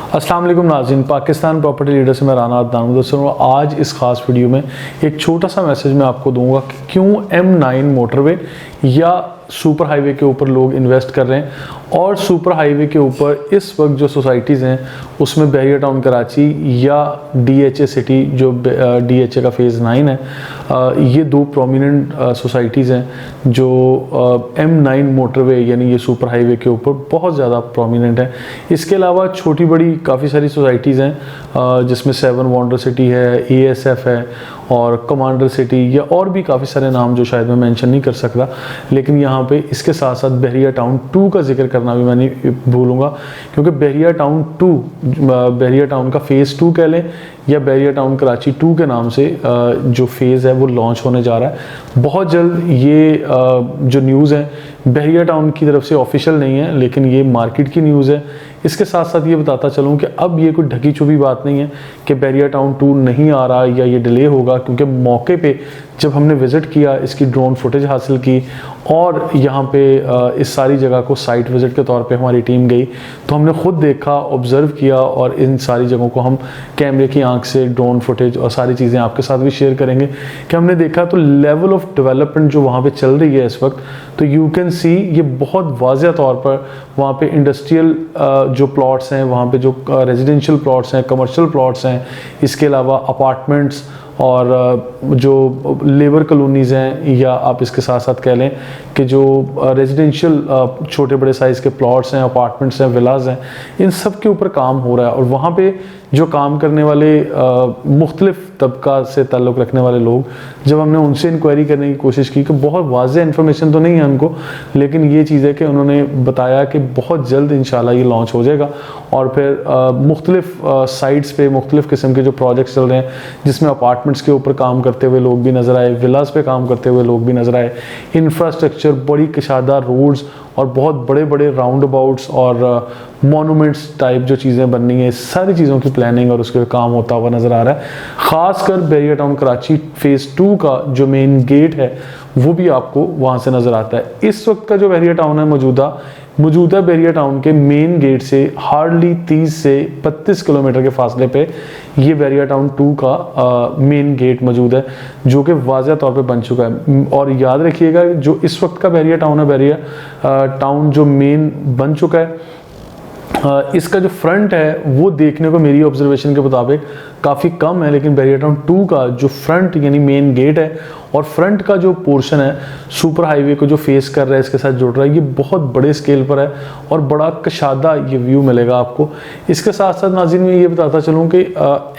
अस्सलाम वालेकुम नाज़रीन, पाकिस्तान प्रॉपर्टी लीडर से मैं राना अदनान दोस्तों। आज इस खास वीडियो में एक छोटा सा मैसेज मैं आपको दूंगा कि क्यों M9 मोटरवे या सुपर हाईवे के ऊपर लोग इन्वेस्ट कर रहे हैं और सुपर हाईवे के ऊपर इस वक्त जो सोसाइटीज़ हैं उसमें बहरिया टाउन कराची या DHA सिटी जो DHA का फेज़ 9 है, ये दो प्रोमिनेंट सोसाइटीज़ हैं जो M9 मोटरवे यानी ये सुपर हाईवे के ऊपर बहुत ज़्यादा प्रोमिनेंट है। इसके अलावा छोटी बड़ी काफ़ी सारी सोसाइटीज़ हैं जिसमें 7 वंडर सिटी है, ASF है और कमांडर सिटी या और भी काफ़ी सारे नाम जो शायद मैं मेंशन नहीं कर सकता, लेकिन यहाँ पे इसके साथ साथ बहरिया टाउन 2 का जिक्र करना भी मैं नहीं भूलूंगा, क्योंकि बहरिया टाउन 2 बहरिया टाउन का फेज़ 2 कह लें या बहरिया टाउन कराची 2 के नाम से जो फेज़ है वो लॉन्च होने जा रहा है बहुत जल्द। ये जो न्यूज़ है बहरिया टाउन की तरफ से ऑफिशियल नहीं है, लेकिन ये मार्केट की न्यूज़ है। इसके साथ साथ ये बताता चलूँ कि अब ये कोई ढकी छुपी बात नहीं है कि बहरिया टाउन 2 नहीं आ रहा या ये डिले होगा, क्योंकि मौके पे जब हमने विज़िट किया, इसकी ड्रोन फुटेज हासिल की और यहाँ पे इस सारी जगह को साइट विज़िट के तौर पे हमारी टीम गई, तो हमने ख़ुद देखा, ऑब्ज़र्व किया और इन सारी जगहों को हम कैमरे की आंख से ड्रोन फुटेज और सारी चीज़ें आपके साथ भी शेयर करेंगे कि हमने देखा तो लेवल ऑफ डेवलपमेंट जो वहाँ पे चल रही है इस वक्त, तो यू कैन सी ये बहुत वाज़ेह तौर पर वहाँ पे इंडस्ट्रियल जो प्लॉट्स हैं, वहाँ पे जो रेजिडेंशियल प्लॉट्स हैं, कमर्शियल प्लॉट्स हैं, इसके अलावा अपार्टमेंट्स और जो लेबर कॉलोनीज़ हैं, या आप इसके साथ साथ कह लें कि जो रेजिडेंशियल छोटे बड़े साइज़ के प्लॉट्स हैं, अपार्टमेंट्स हैं, विलाज हैं, इन सब के ऊपर काम हो रहा है। और वहाँ पे जो काम करने वाले मुख्तलिफ तबका से ताल्लुक़ रखने वाले लोग, जब हमने उनसे इंक्वायरी करने की कोशिश की कि बहुत वाज़ेह इन्फॉर्मेशन तो नहीं है उनको, लेकिन ये चीज़ है कि उन्होंने बताया कि बहुत जल्द इंशाल्लाह ये लॉन्च हो जाएगा और फिर मुख्तलिफ साइट्स पे मुख्तलिफ किस्म के जो प्रोजेक्ट्स चल रहे हैं जिसमें अपार्टमेंट्स के ऊपर काम करते हुए लोग भी नज़र आए, विलास पे काम करते हुए लोग भी नज़र आए, इंफ्रास्ट्रक्चर, बड़ी कशादार रोड्स और बहुत बड़े बड़े राउंड अबाउट्स और मोनूमेंट्स टाइप जो चीज़ें बननी है, सारी चीज़ों की प्लानिंग और उसके काम होता हुआ नज़र आ रहा है। ख़ासकर बहरिया टाउन कराची फेज़ 2 का जो मेन गेट है वो भी आपको वहाँ से नज़र आता है। इस वक्त का जो बहरिया टाउन है मौजूदा बहरिया टाउन के मेन गेट से हार्डली 30 से 32 किलोमीटर के फासले पे ये बहरिया टाउन 2 का मेन गेट मौजूद है, जो कि वाज़ेह तौर पे बन चुका है। और याद रखिएगा जो इस वक्त का बहरिया टाउन है, बहरिया टाउन जो मेन बन चुका है, इसका जो फ्रंट है वो देखने को मेरी ऑब्जर्वेशन के मुताबिक काफ़ी कम है, लेकिन बहरिया टाउन 2 का जो फ्रंट यानी मेन गेट है और फ्रंट का जो पोर्शन है सुपर हाईवे को जो फेस कर रहा है, इसके साथ जुड़ रहा है, ये बहुत बड़े स्केल पर है और बड़ा कशादा ये व्यू मिलेगा आपको। इसके साथ साथ नाज़रीन मैं ये बताता चलूँ कि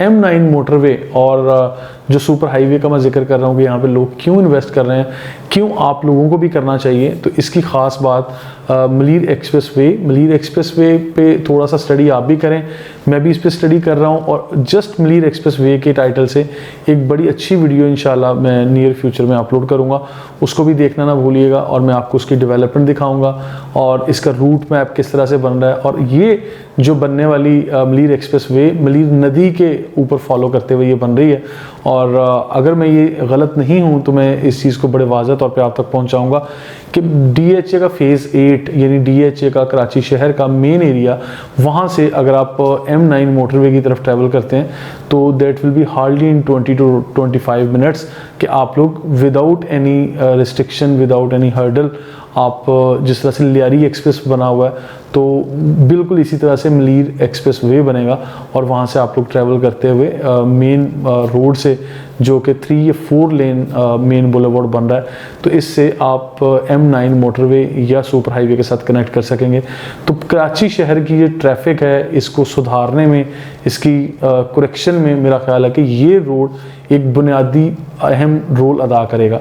M9 मोटरवे और जो सुपर हाईवे का मैं जिक्र कर रहा हूँ कि यहाँ पे लोग क्यों इन्वेस्ट कर रहे हैं, क्यों आप लोगों को भी करना चाहिए, तो इसकी ख़ास बात मलीर एक्सप्रेसवे पे थोड़ा सा स्टडी आप भी करें, मैं भी इस पर स्टडी कर रहा हूँ और जस्ट मलीर एक्सप्रेसवे के टाइटल से एक बड़ी अच्छी वीडियो इंशाल्लाह मैं नियर फ्यूचर में अपलोड करूँगा, उसको भी देखना ना भूलिएगा और मैं आपको उसकी डेवलपमेंट दिखाऊँगा और इसका रूट मैप किस तरह से बन रहा है। और ये जो बनने वाली मलीर एक्सप्रेसवे मलीर नदी के ऊपर फॉलो करते हुए ये बन रही है, और अगर मैं ये गलत नहीं हूँ तो मैं इस चीज़ को बड़े वाज़ेह तौर पे आप तक पहुँचाऊँगा कि DHA का फेज़ 8 यानी DHA का कराची शहर का मेन एरिया, वहाँ से अगर आप M9 मोटरवे की तरफ ट्रैवल करते हैं तो that will be hardly in 20 to 25 minutes कि आप लोग without any restriction, without any hurdle, आप जिस तरह से लियारी एक्सप्रेस बना हुआ है तो बिल्कुल इसी तरह से मलीर एक्सप्रेस वे बनेगा और वहाँ से आप लोग ट्रैवल करते हुए मेन रोड से जो कि 3 या 4 लेन मेन बुलेवार्ड बन रहा है, तो इससे आप M9 मोटरवे या सुपर हाईवे के साथ कनेक्ट कर सकेंगे। तो कराची शहर की ये ट्रैफिक है, इसको सुधारने में, इसकी करेक्शन में मेरा ख्याल है कि ये रोड एक बुनियादी अहम रोल अदा करेगा।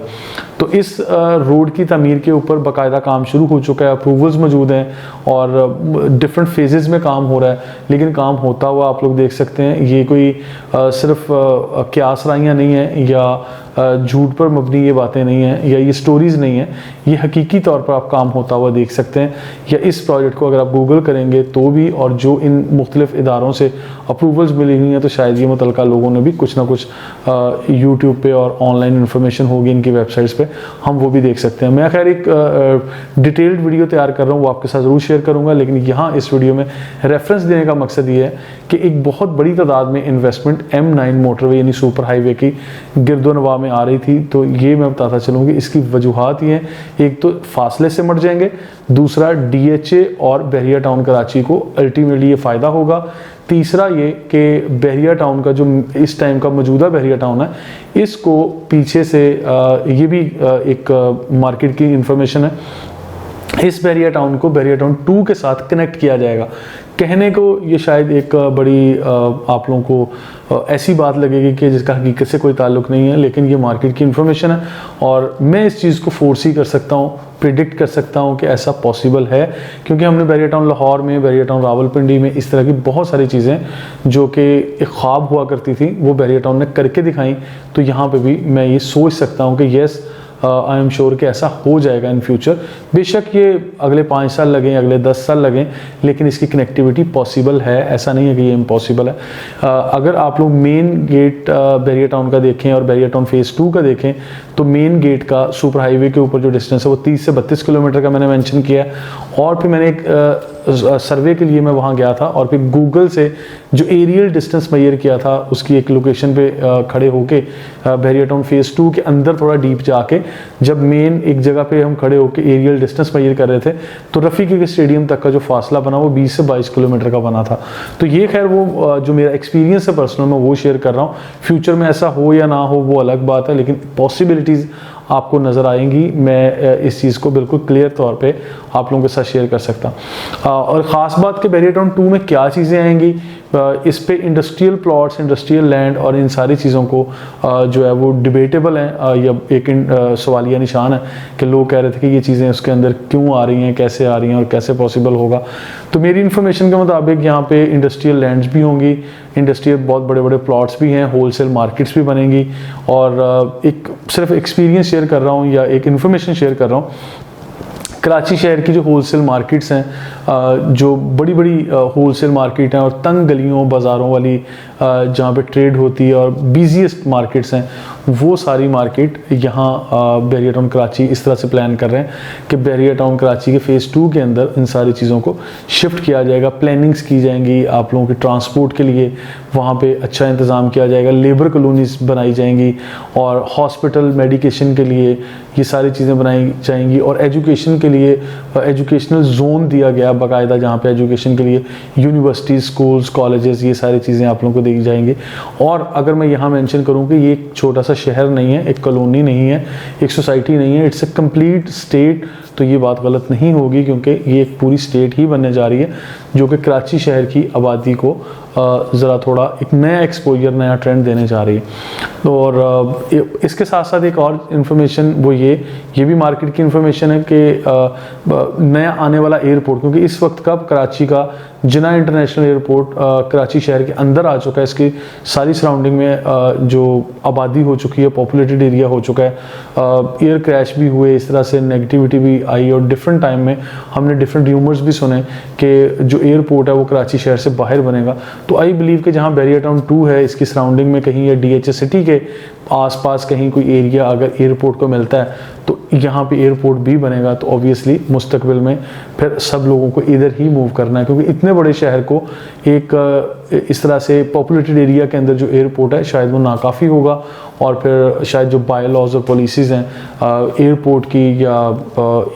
तो इस रोड की तमीर के ऊपर बाकायदा काम शुरू हो चुका है, अप्रूवल्स मौजूद हैं और डिफरेंट फेजेस में काम हो रहा है, लेकिन काम होता हुआ आप लोग देख सकते हैं। ये कोई सिर्फ क्यासराइयाँ नहीं है या झूठ पर मबनी ये बातें नहीं हैं या ये स्टोरीज़ नहीं हैं, ये हकीकी तौर पर आप काम होता हुआ देख सकते हैं। या इस प्रोजेक्ट को अगर आप गूगल करेंगे तो भी, और जो इन मुख्तलिफ इदारों से अप्रूवल्स मिली हुई हैं, तो शायद ये मुतल्लिका लोगों ने भी कुछ ना कुछ यूट्यूब पे और ऑनलाइन इन्फॉर्मेशन होगी इनकी वेबसाइट्स पे, हम वो भी देख सकते हैं। मैं खैर एक डिटेल्ड वीडियो तैयार कर रहा हूँ, वो आपके साथ ज़रूर शेयर करूँगा। दूंगा, लेकिन यहाँ इस वीडियो में रेफरेंस देने का मकसद ये है कि एक बहुत बड़ी तादाद में इन्वेस्टमेंट M9 मोटरवे यानी सुपर हाईवे की गिरदोनवा में आ रही थी। तो ये मैं बताता चलूँगी, इसकी वजूहात ये हैं, एक तो फासले से मट जाएंगे, दूसरा DHA और बहरिया टाउन कराची को अल्टीमेटली ये फ़ायदा होगा, तीसरा ये कि बहरिया टाउन का जो इस टाइम का मौजूदा बहरिया टाउन है, इसको पीछे से ये भी एक मार्केट की इंफॉर्मेशन है, इस बहरिया टाउन को बहरिया टाउन 2 के साथ कनेक्ट किया जाएगा। कहने को ये शायद एक बड़ी आप लोगों को ऐसी बात लगेगी कि जिसका हकीकत से कोई ताल्लुक नहीं है, लेकिन ये मार्केट की इन्फॉर्मेशन है और मैं इस चीज़ को फोर्सी कर सकता हूँ, प्रिडिक्ट कर सकता हूँ कि ऐसा पॉसिबल है, क्योंकि हमने बहरिया टाउन लाहौर में, बहरिया टाउन रावलपिंडी में इस तरह की बहुत सारी चीज़ें जो कि एक ख्वाब हुआ करती थी वो बहरिया टाउन ने करके दिखाई। तो यहाँ पे भी मैं ये सोच सकता हूँ कि येस आई एम श्योर कि ऐसा हो जाएगा इन फ्यूचर। बेशक ये अगले 5 साल लगें, अगले 10 साल लगें, लेकिन इसकी कनेक्टिविटी पॉसिबल है, ऐसा नहीं है कि ये इम्पॉसिबल है। अगर आप लोग मेन गेट बहरिया टाउन का देखें और बहरिया टाउन फेज़ 2 का देखें तो मेन गेट का सुपर हाईवे के ऊपर जो डिस्टेंस है वो 30 से 32 किलोमीटर का मैंने मेंशन किया है। और फिर मैंने एक सर्वे के लिए मैं वहाँ गया था और फिर गूगल से जो एरियल डिस्टेंस मेजर किया था उसकी एक लोकेशन पे खड़े होके बहरिया टाउन फेज़ 2 के अंदर थोड़ा डीप जाके जब मेन एक जगह पे हम खड़े होके एरियल डिस्टेंस मेजर कर रहे थे तो रफ़ीकी के स्टेडियम तक का जो फासला बना वो 20 से 22 किलोमीटर का बना था। तो ये खैर वो जो मेरा एक्सपीरियंस है पर्सनल, मैं वो शेयर कर रहा हूँ। फ्यूचर में ऐसा हो या ना हो वो अलग बात है, लेकिन पॉसिबिलिटीज़ आपको नज़र आएंगी। मैं इस चीज़ को बिल्कुल क्लियर तौर पे आप लोगों के साथ शेयर कर सकता हूँ। और ख़ास बात कि बहरिया टाउन 2 में क्या चीज़ें आएंगी, इस पे इंडस्ट्रियल प्लॉट्स, इंडस्ट्रियल लैंड और इन सारी चीज़ों को जो है वो डिबेटेबल हैं या एक सवालिया निशान है कि लोग कह रहे थे कि ये चीज़ें उसके अंदर क्यों आ रही हैं, कैसे आ रही हैं और कैसे पॉसिबल होगा। तो मेरी इन्फॉर्मेशन के मुताबिक यहाँ पे इंडस्ट्रियल लैंड्स भी होंगी, इंडस्ट्रियल बहुत बड़े बड़े प्लॉट्स भी हैं, होलसेल मार्केट्स भी बनेंगी। और एक सिर्फ एक्सपीरियंस शेयर कर रहा हूँ या एक इन्फॉर्मेशन शेयर कर रहा हूँ, कराची शहर की जो होलसेल मार्केट्स हैं, जो बड़ी बड़ी होलसेल मार्केट हैं और तंग गलियों बाज़ारों वाली जहाँ पे ट्रेड होती है और बिजीएस्ट मार्केट्स हैं, वो सारी मार्केट यहाँ बहरिया टाउन कराची इस तरह से प्लान कर रहे हैं कि बहरिया टाउन कराची के फेज़ 2 के अंदर इन सारी चीज़ों को शिफ्ट किया जाएगा, प्लानिंग्स की जाएंगी, आप लोगों के ट्रांसपोर्ट के लिए वहाँ पे अच्छा इंतज़ाम किया जाएगा, लेबर कॉलोनीज बनाई जाएंगी और हॉस्पिटल मेडिकेशन के लिए ये सारी चीज़ें बनाई जाएंगी और एजुकेशन के लिए एजुकेशनल जोन दिया गया बाकायदा, जहाँ पे एजुकेशन के लिए यूनिवर्सिटीज़, स्कूल्स, कॉलेजेस, ये सारी चीज़ें आप लोगों को दी जाएंगी। और अगर मैं यहाँ मेंशन करूँ कि ये एक छोटा सा शहर नहीं है, एक कॉलोनी नहीं है, एक सोसाइटी नहीं है, इट्स ए कंप्लीट स्टेट, तो ये बात गलत नहीं होगी क्योंकि ये एक पूरी स्टेट ही बनने जा रही है जो कि कराची शहर की आबादी को ज़रा थोड़ा एक नया एक्सपोजर, नया ट्रेंड देने जा रही है। और इसके साथ साथ एक और इन्फॉर्मेशन वो ये भी मार्केट की इन्फॉर्मेशन है कि नया आने वाला एयरपोर्ट, क्योंकि इस वक्त का कराची का जिना इंटरनेशनल एयरपोर्ट कराची शहर के अंदर आ चुका है, इसकी सारी सराउंडिंग में जो आबादी हो चुकी है, पॉपुलेटेड एरिया हो चुका है, एयर क्रैश भी हुए, इस तरह से नेगेटिविटी भी आई और डिफरेंट टाइम में हमने डिफरेंट र्यूमर्स भी सुने कि जो एयरपोर्ट है वो कराची शहर से बाहर बनेगा। तो आई बिलीव कि जहाँ बहरिया टाउन 2 है इसकी सराउंडिंग में कहीं या DHA सिटी के आसपास कहीं कोई एरिया अगर एयरपोर्ट को मिलता है तो यहाँ पे एयरपोर्ट भी बनेगा। तो ऑब्वियसली मुस्तकबिल में फिर सब लोगों को इधर ही मूव करना है, क्योंकि इतने बड़े शहर को एक इस तरह से पॉपुलेटेड एरिया के अंदर जो एयरपोर्ट है शायद वो नाकाफ़ी होगा और फिर शायद जो बाय लॉज और पॉलिसीज़ हैं एयरपोर्ट की या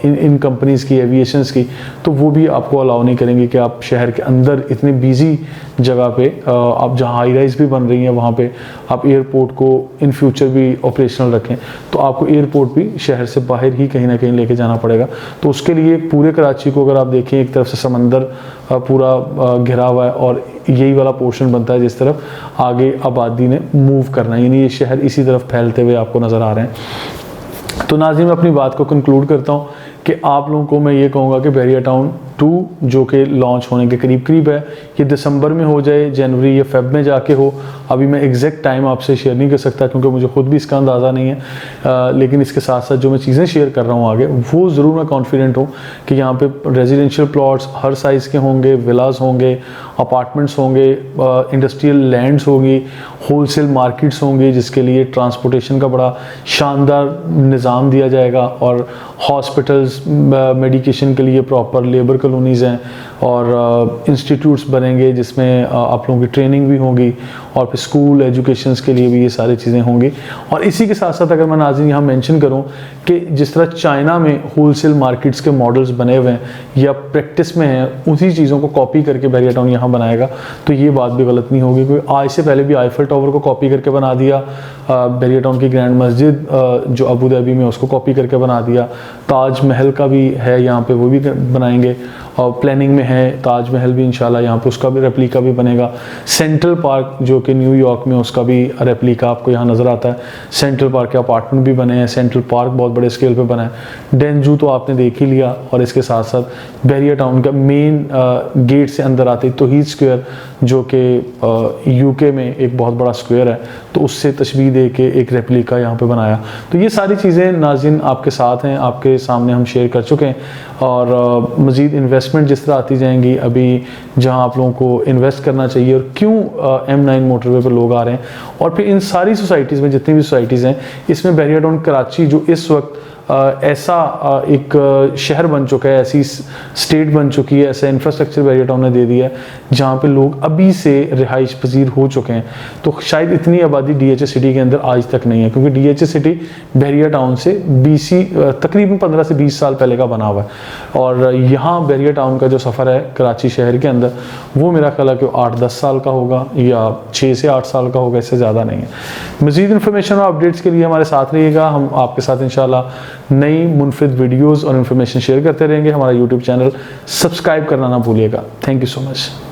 इन कंपनीज़ की, एविएशंस की, तो वो भी आपको अलाउ नहीं करेंगे कि आप शहर के अंदर इतनी बिजी जगह पे आप जहाँ हाई राइज भी बन रही हैं वहाँ पे आप एयरपोर्ट को इन फ्यूचर भी ऑपरेशनल रखें। तो आपको एयरपोर्ट भी शहर से बाहर ही कहीं ना कहीं लेके जाना पड़ेगा। तो उसके लिए पूरे कराची को अगर आप देखें, एक तरफ से समंदर पूरा घिरा हुआ है और यही वाला पोर्शन बनता है जिस तरफ आगे आबादी ने मूव करना है, यानी ये शहर इसी तरफ फैलते हुए आपको नज़र आ रहे हैं। तो नाज़रीन, मैं अपनी बात को कंक्लूड करता हूँ कि आप लोगों को मैं ये कहूँगा कि बहरिया टाउन 2 जो कि लॉन्च होने के करीब है, ये दिसंबर में हो जाए, जनवरी या फेब में जाके हो, अभी मैं एग्जैक्ट टाइम आपसे शेयर नहीं कर सकता क्योंकि मुझे खुद भी इसका अंदाज़ा नहीं है। लेकिन इसके साथ साथ जो मैं चीज़ें शेयर कर रहा हूँ आगे, वो ज़रूर मैं कॉन्फिडेंट हूँ कि यहाँ पे रेजिडेंशियल प्लॉट्स हर साइज़ के होंगे, विलास होंगे, अपार्टमेंट्स होंगे, इंडस्ट्रियल लैंड्स होंगी, होलसेल मार्केट्स होंगी जिसके लिए ट्रांसपोर्टेशन का बड़ा शानदार निज़ाम दिया जाएगा और हॉस्पिटल्स, मेडिकेशन के लिए प्रॉपर लेबर कॉलोनीज़ हैं और इंस्टीट्यूट्स बनेंगे जिसमें आप लोगों की ट्रेनिंग भी होगी और फिर स्कूल एजुकेशंस के लिए भी ये सारी चीज़ें होंगी। और इसी के साथ साथ अगर मैं नाज़रीन यहाँ मेंशन करूँ कि जिस तरह चाइना में होलसेल मार्केट्स के मॉडल्स बने हुए हैं या प्रैक्टिस में हैं, उसी चीज़ों को कॉपी करके बहरिया टाउन यहाँ बनाएगा, तो ये बात भी गलत नहीं होगी। क्योंकि आज से पहले भी आईफल टावर को कॉपी करके बना दिया, बहरिया टाउन की ग्रैंड मस्जिद जो अबू धाबी में उसको कॉपी करके बना दिया, ताज महल का भी है यहाँ पे, वो भी बनाएंगे और प्लानिंग में है। ताज महल भी इंशाल्लाह यहाँ पे उसका भी रेप्लिका भी बनेगा। सेंट्रल पार्क जो कि न्यूयॉर्क में, उसका भी रेप्लिका आपको यहाँ नज़र आता है। सेंट्रल पार्क के अपार्टमेंट भी बने हैं, सेंट्रल पार्क बहुत बड़े स्केल पे बना है। डेंजू तो आपने देख ही लिया, और इसके साथ साथ बहरिया टाउन का मेन गेट से अंदर आते तौहीद स्क्वायर जो कि यूके में एक बहुत बड़ा स्क्वायर है, तो उससे तशबीह दे के एक रेप्लिका यहाँ पे बनाया। तो ये सारी चीज़ें नाज़रीन आपके साथ हैं, आपके सामने हम शेयर कर चुके हैं। और मज़ीद इन्वेस्टमेंट जिस तरह आती जाएंगी, अभी जहाँ आप लोगों को इन्वेस्ट करना चाहिए और क्यों M9 मोटरवे पर लोग आ रहे हैं, और फिर इन सारी सोसाइटीज़ में जितनी भी सोसाइटीज़ हैं, इसमें बहरिया टाउन कराची जो इस वक्त ऐसा एक शहर बन चुका है, ऐसी स्टेट बन चुकी है, ऐसा इंफ्रास्ट्रक्चर बहरिया टाउन ने दे दिया है जहाँ पे लोग अभी से रिहाइश पजीर हो चुके हैं। तो शायद इतनी आबादी DHA सिटी के अंदर आज तक नहीं है, क्योंकि DHA सिटी बहरिया टाउन से तकरीबन 15 से 20 साल पहले का बना हुआ है। और यहाँ बहरिया टाउन का जो सफ़र है कराची शहर के अंदर, वो मेरा ख्याल है कि 8-10 साल का होगा या 6 से 8 साल का होगा, इससे ज़्यादा नहीं है। मज़ीद इन्फॉर्मेशन और अपडेट्स के लिए हमारे साथ रहिएगा। हम आपके साथ इंशाल्लाह नई मुनफिद वीडियोस और इन्फॉर्मेशन शेयर करते रहेंगे। हमारा YouTube चैनल सब्सक्राइब करना ना भूलिएगा। Thank you so much.